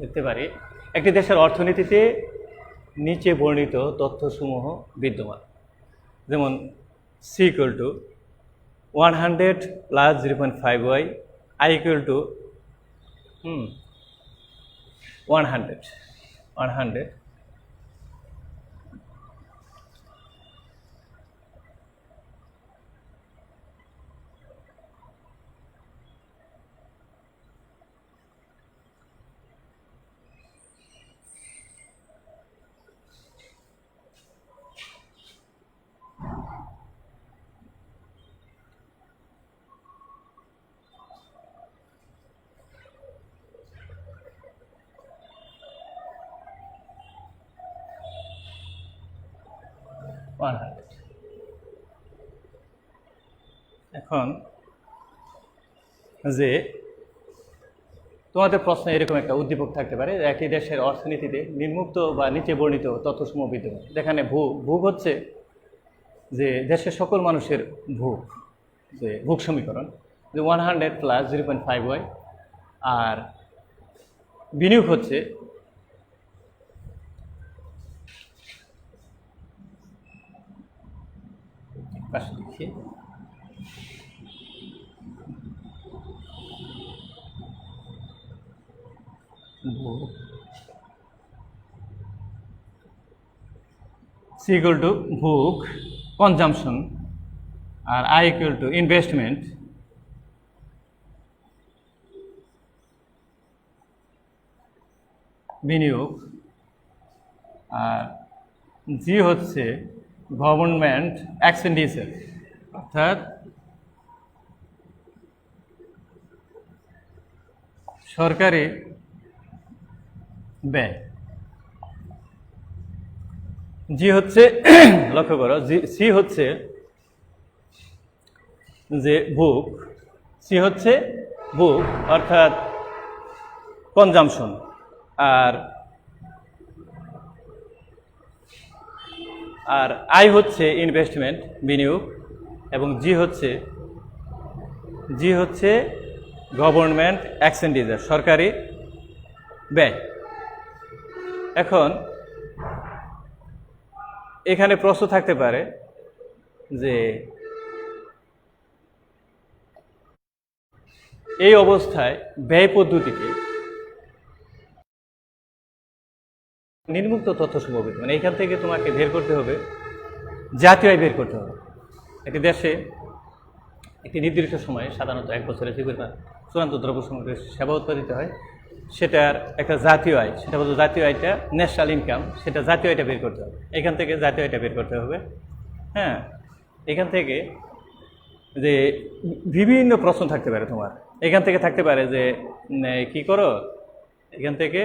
Speaker 1: দেখতে পারি একটি দেশের অর্থনীতিতে নিচে বর্ণিত তথ্যসমূহ বিদ্যমান। যেমন c = 100 প্লাস 0.5y, i = 100 এখন যে তোমাদের প্রশ্নে এরকম একটা উদ্দীপক থাকতে পারে, একটি দেশের অর্থনীতিতে নিম্নোক্ত বা নিচে বর্ণিত তথ্যসমূহ বিদ্যমান। যেখানে ভোগ হচ্ছে যে দেশের সকল মানুষের ভোগ, যে ভোগ সমীকরণ, যে 100 প্লাস 0.5y আর বিনিয়োগ হচ্ছে পাশে লিখি c = ভোগ কনজামশন আর i = ইনভেস্টমেন্ট বিনিয়োগ আর g হচ্ছে গভর্নমেন্ট এক্সপেন্ডিচার অর্থাৎ সরকারি ব্যয়। জি হচ্ছে লক্ষ্য করো সি হচ্ছে যে ভোগ, সি হচ্ছে ভোগ অর্থাৎ কনজামশন আর আই হচ্ছে ইনভেস্টমেন্ট বিনিয়োগ এবং জি হচ্ছে গভর্নমেন্ট এক্সপেন্ডিচার সরকারি ব্যয়। এখন এখানে প্রশ্ন থাকতে পারে যে এই অবস্থায় ব্যয় পদ্ধতিকে নিম্নোক্ত তথ্যসমূহ মানে এখান থেকে তোমাকে বের করতে হবে জাতীয় আয় বের করতে হবে। একটি দেশে একটি নির্দিষ্ট সময়ে সাধারণত 1 বছরে যে পরিমাণ চূড়ান্ত দ্রব্য সামগ্রীর সেবা উৎপাদিত হয় সেটার একটা জাতীয় আয়, সেটা বলতে জাতীয় আয়টা ন্যাশনাল ইনকাম, সেটা জাতীয় আয়টা বের করতে হবে। এখান থেকে জাতীয় আয়টা বের করতে হবে। হ্যাঁ, এখান থেকে যে বিভিন্ন প্রশ্ন থাকতে পারে তোমার, এখান থেকে থাকতে পারে যে কি করো, এখান থেকে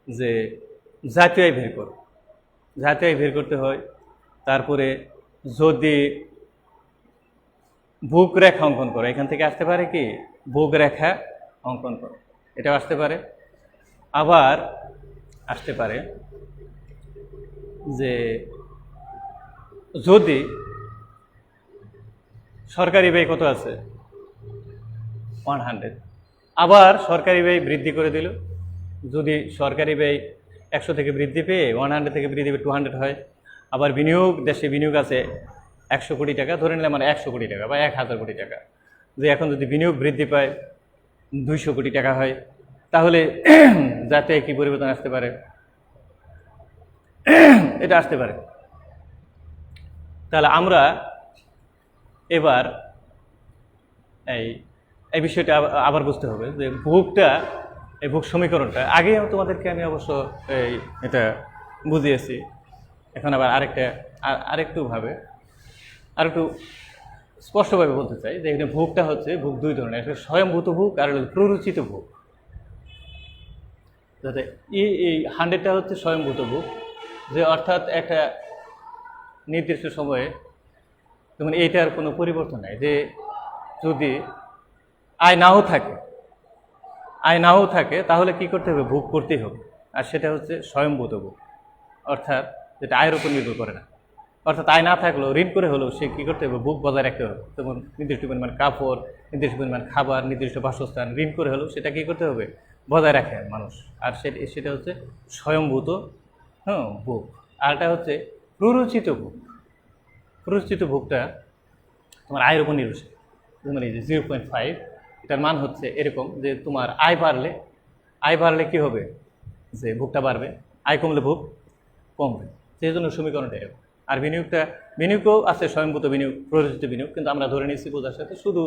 Speaker 1: যে জাতীয় আয় বের করো, জাতীয় আয় বের করতে হয়। তারপরে যদি ভোগ রেখা অঙ্কন করো, এখান থেকে আসতে পারে কি ভোগ রেখা অঙ্কন করো, এটাও আসতে পারে। আবার আসতে পারে যে যদি সরকারি ব্যয় কত আছে 100, আবার সরকারি ব্যয় বৃদ্ধি করে দিল। যদি সরকারি ব্যয় 100 থেকে বৃদ্ধি পেয়ে 100 থেকে বৃদ্ধি পেয়ে 200 হয়। আবার বিনিয়োগ, দেশে বিনিয়োগ আছে 100 কোটি টাকা, ধরে নিলাম মানে 100 কোটি টাকা বা 1000 কোটি টাকা, যে এখন যদি বিনিয়োগ বৃদ্ধি পায় 200 কোটি টাকা হয়, তাহলে যাতে কি পরিবর্তন আসতে পারে, এটা আসতে পারে। তাহলে আমরা এবার এই এই বিষয়টা আবার বুঝতে হবে যে ভোগটা, এই ভোগ সমীকরণটা আগে তোমাদেরকে আমি অবশ্য এটা বুঝিয়েছি। এখন আবার আরেকটু স্পষ্টভাবে বলতে চাই যে এখানে ভোগটা হচ্ছে ভোগ দুই ধরনের, একটা স্বয়ংভূত ভোগ আর প্ররোচিত ভোগ। যাতে এই 100টা হচ্ছে স্বয়ংভূত ভোগ, যে অর্থাৎ একটা নির্দিষ্ট সময়ে যেমন এইটার কোনো পরিবর্তন নাই, যে যদি আয় নাও থাকে তাহলে কি করতে হবে, ভোগ করতেই হবে। আর সেটা হচ্ছে স্বয়ংভূত ভোগ, অর্থাৎ যেটা আয়ের উপর নির্ভর করে না। অর্থাৎ আয় না থাকলেও ঋণ করে হলেও সে কী করতে হবে, ভোগ বজায় রাখতে হবে। যেমন নির্দিষ্ট পরিমাণ কাপড়, নির্দিষ্ট পরিমাণ খাবার, নির্দিষ্ট বাসস্থান ঋণ করে হলেও সেটা কী করতে হবে, বজায় রাখে মানুষ। আর সেটা হচ্ছে স্বয়ংভূত ভোগ। আর এটা হচ্ছে প্ররোচিত ভোগ। প্ররোচিত ভোগটা তোমার আয়ের উপর নির্ভরশীল। যেমন এই যে 0.5, এটার মান হচ্ছে এরকম যে তোমার আয় বাড়লে কি হবে, যে ভোগটা বাড়বে, আয় কমলে ভোগ কমবে। সেই জন্য সমীকরণটা এরকম। আর বিনিয়োগও আছে স্বয়ংভূত বিনিয়োগ, প্ররোচিত বিনিয়োগ, কিন্তু আমরা ধরে নিচ্ছি বোঝার সাথে শুধু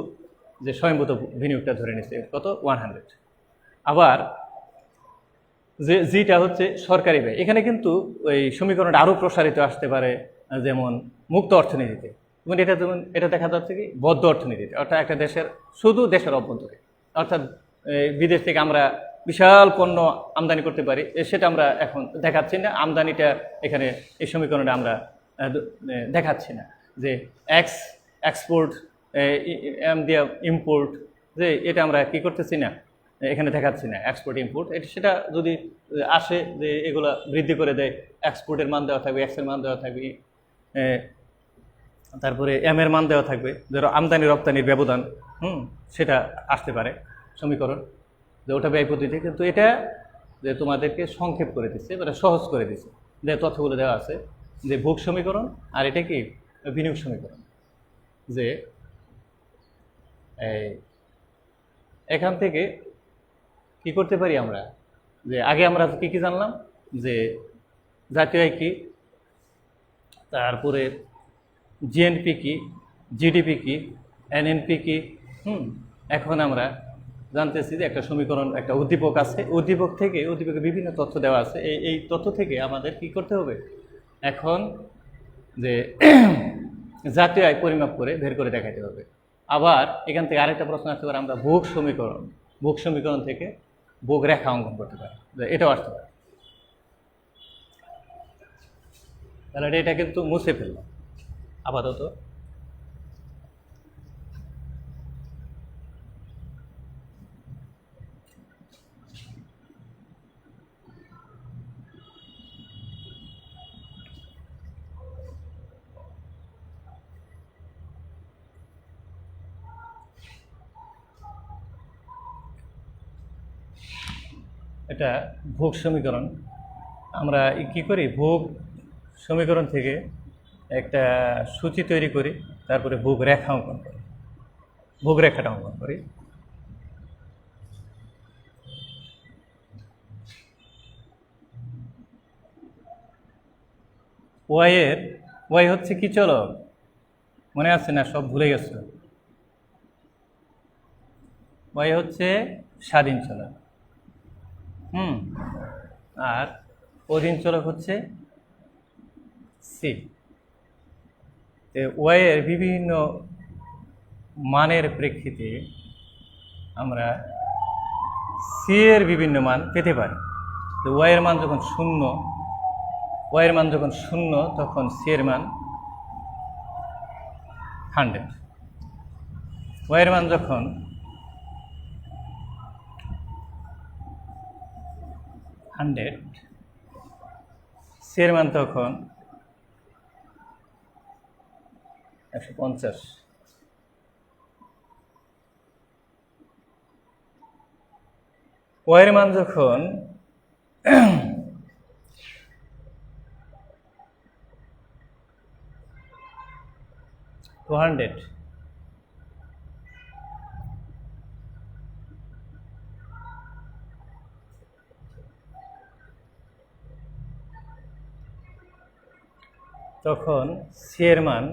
Speaker 1: যে স্বয়ংভূত বিনিয়োগটা ধরে নিচ্ছি কত 100। আবার যেটা হচ্ছে সরকারি ব্যয়, এখানে কিন্তু ওই সমীকরণটা আরও প্রসারিত আসতে পারে। যেমন মুক্ত অর্থনীতিতে, যেমন এটা দেখা যাচ্ছে কি বদ্ধ অর্থনীতিতে, অর্থাৎ একটা শুধু দেশের অভ্যন্তরে, অর্থাৎ বিদেশ থেকে আমরা বিশাল পণ্য আমদানি করতে পারি, সেটা আমরা এখন দেখাচ্ছি না। আমদানিটা এখানে এই সমীকরণে আমরা দেখাচ্ছি না, যে এক্সপোর্ট দিয়ে ইম্পোর্ট, যে এটা আমরা কি করতেছি না, এখানে দেখাচ্ছি না এক্সপোর্ট ইম্পোর্ট। সেটা যদি আসে যে এগুলা বৃদ্ধি করে দেয়, এক্সপোর্টের মান দেওয়া থাকবে, এক্সের মান দেওয়া থাকবে, তারপরে এর মান দেওয়া থাকবে, ধরো আমদানি রপ্তানির ব্যবধান, সেটা আসতে পারে সমীকরণ, যে ওটা ব্যয় পদ্ধতি। কিন্তু এটা যে তোমাদেরকে সংক্ষেপ করে দিচ্ছে, মানে সহজ করে দিচ্ছে, যে তথ্যগুলো দেওয়া আছে যে ভোগ সমীকরণ আর এটা কি বিনিয়োগ সমীকরণ। যে এখান থেকে কি করতে পারি আমরা, যে আগে আমরা কি জানলাম, যে জাতীয় আয় কি, তারপরে জিএনপি কি, জিডিপি কি, এনএনপি কি। এখন আমরা জানতেছি যে একটা সমীকরণ, একটা উদ্দীপক আছে, উদ্দীপকে বিভিন্ন তথ্য দেওয়া আছে। এই তথ্য থেকে আমাদের কি করতে হবে, এখন যে জাতীয় আয় পরিমাপ করে বের করে দেখাতে হবে। আবার এখান থেকে আরেকটা প্রশ্ন আসতে পারে, আমরা ভোগ সমীকরণ থেকে ভোগ রেখা অঙ্কন করতে পারি, এটাও আসতে পারে। তাহলে এটা কিন্তু মুছে ফেললাম আপাতত। এটা ভোগ সমীকরণ। আমরা কি করি, ভোগ সমীকরণ থেকে একটা সূচি তৈরি করি, তারপরে ভোগ রেখাটা অঙ্কন করি। ওয়াই হচ্ছে কি চলক, মনে আছে না, সব ভুলে গেছো। ওয়াই হচ্ছে স্বাধীন চলক, আর অধীন চলক হচ্ছে সি। ওয়াই এর বিভিন্ন মানের প্রেক্ষিতে আমরা সি এর বিভিন্ন মান পেতে পারি। তো ওয়াই এর মান যখন শূন্য, তখন সি এর মান 100। ওয়াই এর মান যখন 100, সি এর মান তখন 150। ওয়াই এর মান যখন 200, তখন সি এর মান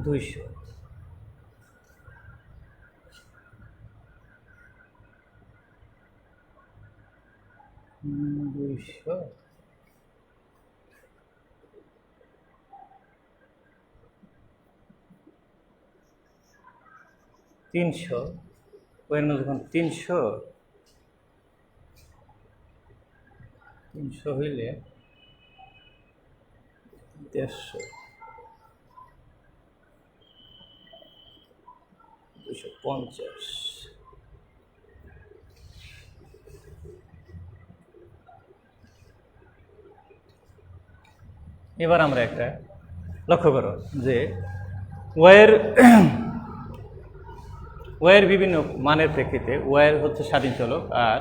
Speaker 1: দুইশো দুইশো তিনশো ওয়ের মধ্যে যখন তিনশো হইলে 150 250 এবার আমরা একটা লক্ষ্য করো যে ওয়ের বিভিন্ন মানের প্রেক্ষিতে ওয়ের হচ্ছে স্বাধীন চলক আর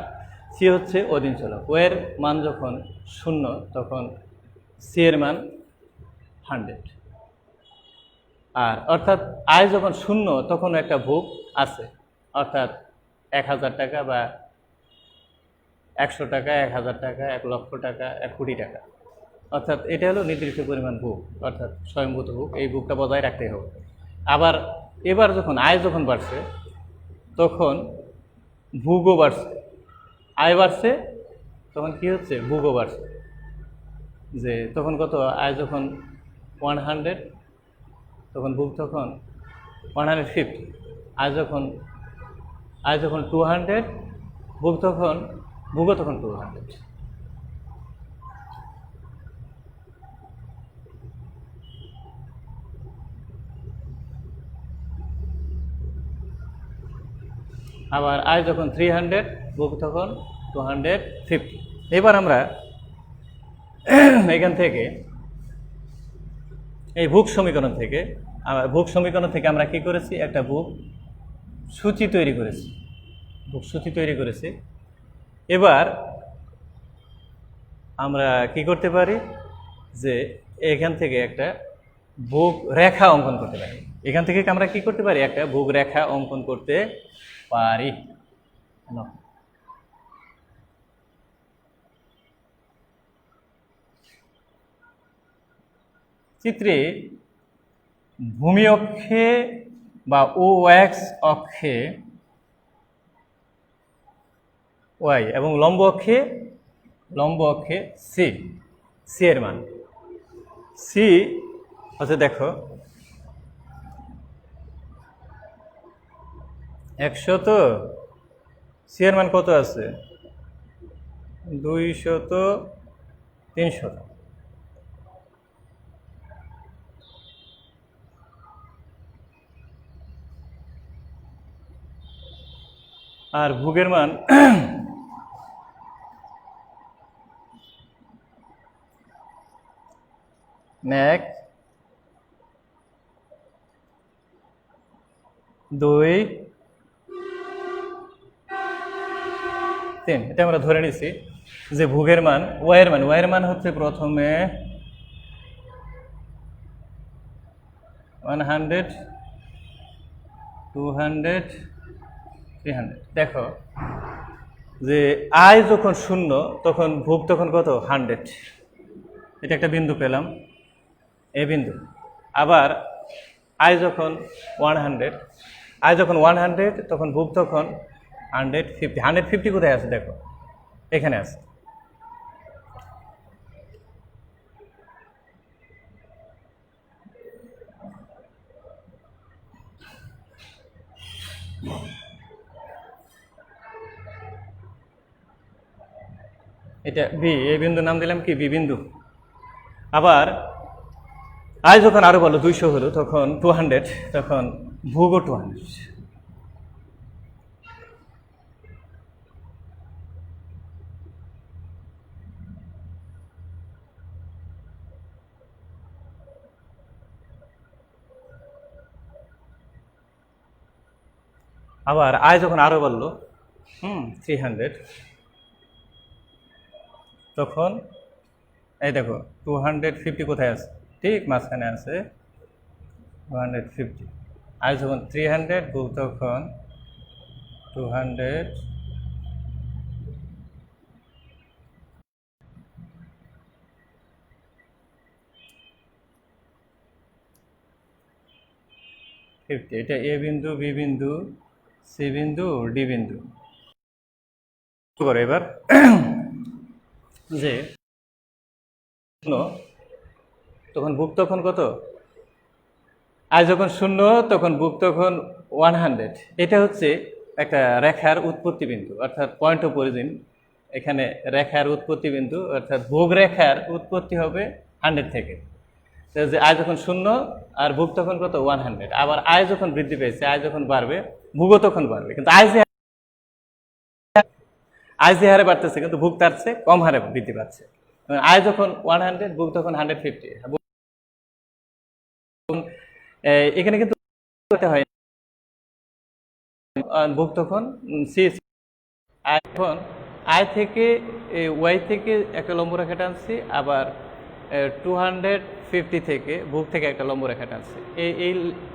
Speaker 1: সি হচ্ছে অধীন চলক। ওয়ের মান যখন 0 তখন সি এর মান 100, আর অর্থাৎ আয় যখন 0 তখন একটা ভোগ আছে, অর্থাৎ 1000 টাকা বা 100 টাকা, 1000 টাকা, 1 লক্ষ টাকা, 1 কোটি টাকা, অর্থাৎ এটা হলো নির্দিষ্ট পরিমাণ ভোগ, অর্থাৎ স্বয়ংভূত ভোগ। এই ভোগটা বজায় রাখতে হবে। আবার এবার যখন আয় যখন বাড়ছে তখন ভোগও বাড়ছে, আয় বাড়ছে তখন কি হচ্ছে, ভোগও বাড়ছে। যে তখন কত, আয় যখন 100 তখন ভোগ তখন 150, আয় যখন 200 ভোগও তখন 200। আবার আয় যখন 300 ভোগ তখন 250। এবার আমরা এখান থেকে এই ভোগ সমীকরণ থেকে আমরা কি করেছি, একটা ভোগ সূচি তৈরি করেছি। এবার আমরা কি করতে পারি যে এখান থেকে একটা ভোগ রেখা অঙ্কন করতে পারি। এখান থেকে আমরা কি করতে পারি, একটা ভোগ রেখা অঙ্কন করতে পারি। চিত্রে ভূমি অক্ষে বা ও এক্স অক্ষে ওয়াই এবং লম্ব অক্ষে সি এর মান সি হচ্ছে, দেখো 100, তো সি এর মান কত আছে, 200, 300। আর ভোগের মান এক 2 3, এটা আমরা ধরে নিছি যে ভোগের মান ওয়াইয়ের মান হচ্ছে প্রথমে 100, 200, 300। দেখো যে আয় যখন 0 তখন ভোগ তখন কত, 100। এটা একটা বিন্দু পেলাম, এ বিন্দু। আবার আয় যখন 100 তখন ভোগ তখন 150 কোথায় আছে, দেখো এখানে আছে। এটা বি, এই বিন্দু নাম দিলাম কি, বি বিন্দু। আবার আয় যখন আরো বলো 200 হলো তখন 200, তখন ভোগও 200। আবার আয় যখন আরও বাড়লো 300, তখন এই দেখো 250 কোথায় আছে, ঠিক মাঝখানে আছে 250। আয় যখন 300 তখন 200 50। এটা এ বিন্দু, বি বিন্দু, সি বিন্দু, ডি বিন্দু। করো এবার যে তখন বুক তখন কত, আয় যখন 0 তখন বুক তখন 100। এটা হচ্ছে একটা রেখার উৎপত্তি বিন্দু, অর্থাৎ পয়েন্ট অফ অরিজিন। এখানে রেখার উৎপত্তি বিন্দু, অর্থাৎ ভোগ রেখার উৎপত্তি হবে 100 থেকে। যে আয় যখন 0 আর ভোগ তখন কত 100। আবার আয় যখন বৃদ্ধি পেয়েছে, আয় যখন বাড়বে ভোগও তখন বাড়বে, কিন্তু আয় যে হারে বাড়তেছে কিন্তু ভোগ তার চেয়ে কম হারে বৃদ্ধি পাচ্ছে। আয় যখন 100, ভোগ তখন 150। এখানে কিন্তু হয় ভোগ তখন সি। এখন আয় থেকে ওয়াই থেকে একটা লম্ব রেখা টানছি, আবার 250 থেকে ভোগ থেকে একটা লম্ব রেখা টানছি।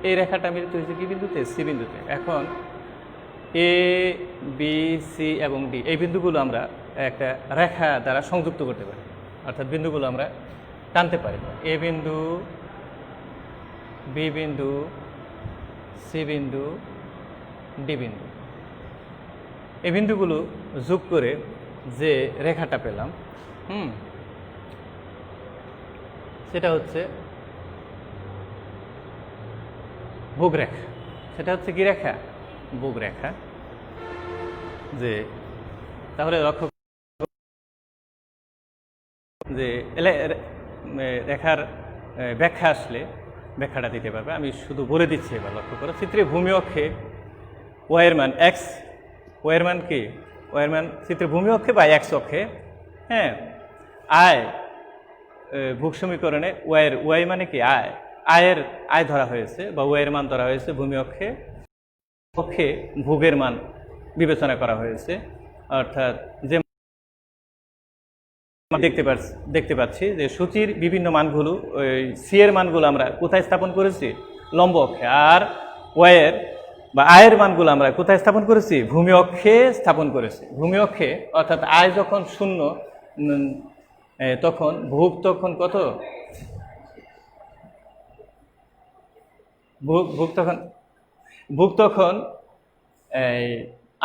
Speaker 1: এই রেখাটা মিলিত হয়েছে কি বিন্দুতে, সি বিন্দুতে। এখন এ, বি, সি এবং ডি এই বিন্দুগুলো আমরা একটা রেখা দ্বারা সংযুক্ত করতে পারি, অর্থাৎ বিন্দুগুলো আমরা টানতে পারি। এ বিন্দু, বি বিন্দু, সি বিন্দু, ডি বিন্দু, এই বিন্দুগুলো যোগ করে যে রেখাটা পেলাম সেটা হচ্ছে ভোগ রেখা। সেটা হচ্ছে কি রেখা, ভোগ রেখা। যে তাহলে লক্ষ্য যে রেখার ব্যাখ্যা আসলে ব্যাখ্যাটা দিতে পারবে। আমি শুধু বলে দিচ্ছি, এবার লক্ষ্য করো। চিত্রে ভূমি অক্ষে ওয়াইয়ের মান এক্স, ওয়াইয়ের মান কি, ওয়াইয়ের মান চিত্রে ভূমি অক্ষে বা এক্স অক্ষে, হ্যাঁ, আয় ভোগ সমীকরণে ওয়াই মানে কি আয়, আয় ধরা হয়েছে বা ওয়াইয়ের মান ধরা হয়েছে ভূমি অক্ষে, অক্ষে ভোগের মান বিবেচনা করা হয়েছে। অর্থাৎ যে দেখতে পাচ্ছি যে সূচির বিভিন্ন মানগুলো, ওই সি এর মানগুলো আমরা কোথায় স্থাপন করেছি, লম্ব অক্ষে, আর ওয়াইয়ের বা আয়ের মানগুলো আমরা কোথায় স্থাপন করেছি, ভূমি অক্ষে স্থাপন করেছি। ভূমি অক্ষে, অর্থাৎ আয় যখন 0 তখন ভোগ তখন কত, ভোগ তখন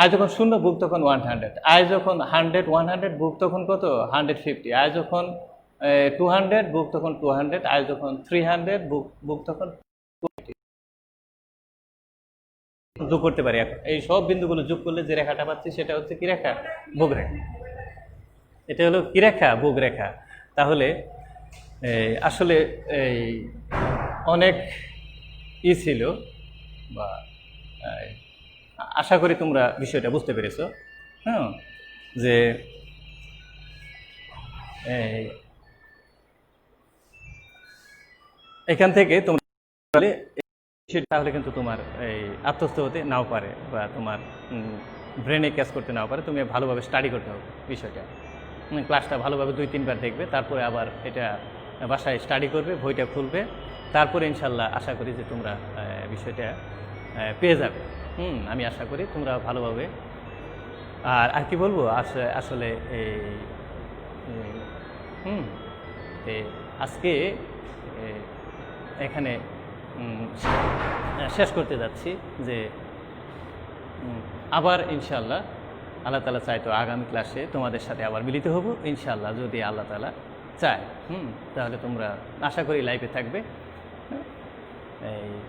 Speaker 1: আয় যখন 0 ভোগ তখন 100, আয় যখন 100 ভোগ তখন কত 150, আয় যখন 200 ভোগ তখন 200, আয় যখন 300 ভোগ তখন যোগ করতে পারি। এখন এই সব বিন্দুগুলো যোগ করলে যে রেখাটা পাচ্ছি সেটা হচ্ছে কি রেখা, ভোগ রেখা। এটা হলো কি রেখা, ভোগ রেখা। তাহলে আসলে অনেক ছিল, বা আশা করি তোমরা বিষয়টা বুঝতে পেরেছো। হ্যাঁ, যে এখান থেকে তোমরা তাহলে কিন্তু তোমার এই আত্মস্থ হতে নাও পারে, বা তোমার ব্রেনে ক্যাচ করতে নাও পারে। তুমি ভালোভাবে স্টাডি করতে হবে বিষয়টা, ক্লাসটা ভালোভাবে 2-3 বার দেখবে, তারপরে আবার এটা বাসায় স্টাডি করবে, বইটা খুলবে, তারপরে ইনশাল্লাহ আশা করি যে তোমরা বিষয়টা পেয়ে যাবে। আমি আশা করি তোমরা ভালোভাবে। আর কি বলবো, আসলে আজকে এখানে শেষ করতে যাচ্ছি, যে আবার ইনশাল্লাহ আল্লাহ তাআলা চায় তো আগামী ক্লাসে তোমাদের সাথে আবার মিলিত হব ইনশাল্লাহ, যদি আল্লাহ তাআলা চায়। তাহলে তোমরা আশা করি লাইভে থাকবে।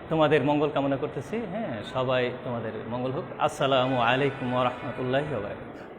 Speaker 1: তোমাদের মঙ্গল কামনা করতেছি। হ্যাঁ, সবাই তোমাদের মঙ্গল হোক। আসসালামু আলাইকুম ওয়া রাহমাতুল্লাহি ওয়া বারাকাতুহু।